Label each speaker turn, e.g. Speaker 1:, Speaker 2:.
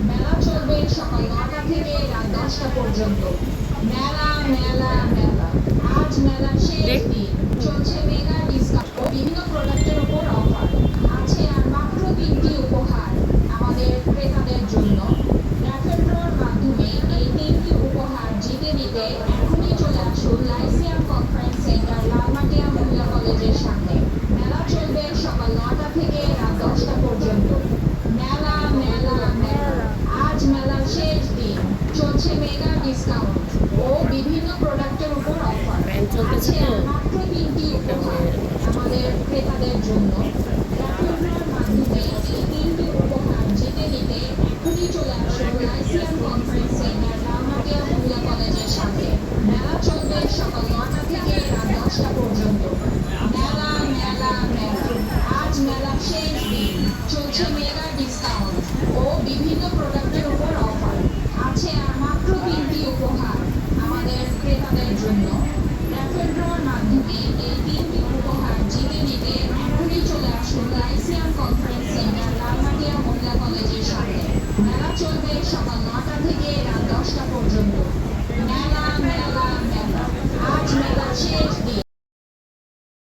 Speaker 1: মেলা চলবে সকাল ৯টা থেকে রাত ১০টা পর্যন্ত। মেলা মেলা মেলা, আজ মেলার শেষ দিন। চলছে মেগা ডিসকাউন্ট ও বিভিন্ন প্রোডাক্টের উপর অফার। আছে আর মাত্র ৩টি উপহার আমাদের ক্রেতাদের জন্য। র্যাফেল ড্রর মাধ্যমে এই ৩টি উপহার জিতে নিতে এখনই চলে আসুন লাইসিয়াম কনফারেন্স সেন্টার, লালমাটিয়া মহিলা কলেজের সামনে। মেলা চলবে সকাল ৯টা থেকে রাত ১০টা পর্যন্ত। মেলা মেলা মেলা, আজ মেলার শেষ দিন। চলছে মেগা ডিসকাউন্ট ও বিভিন্ন প্রোডাক্টের উপর অফার। আছে আর মাত্র ৩টি উপহার আমাদের ক্রেতাদের জন্য। র্যাফেল ড্রর মাধ্যমে এই ৩টি উপহার জিতে নিতে এখনই চলে আসুন লাইসিয়াম কনফারেন্স সেন্টার, লালমাটিয়া মহিলা কলেজের সামনে। মেলা চলবে সকাল ৯টা থেকে রাত ১০টা পর্যন্ত। মেলা মেলা মেলা, আজ মেলার শেষ দিন। চলছে মেগা ডিসকাউন্ট ও বিভিন্ন প্রোডাক্টের উপর অফার। আছে আর মাত্র ৩টি উপহার আমাদের ক্রেতাদের জন্য। র্যাফেল ড্রর মাধ্যমে এই ৩টি উপহার জিতে নিতে এখনই চলে আসুন লাইসিয়াম কনফারেন্স সেন্টার, লালমাটিয়া মহিলা কলেজের সামনে। মেলা চলবে সকাল ৯টা থেকে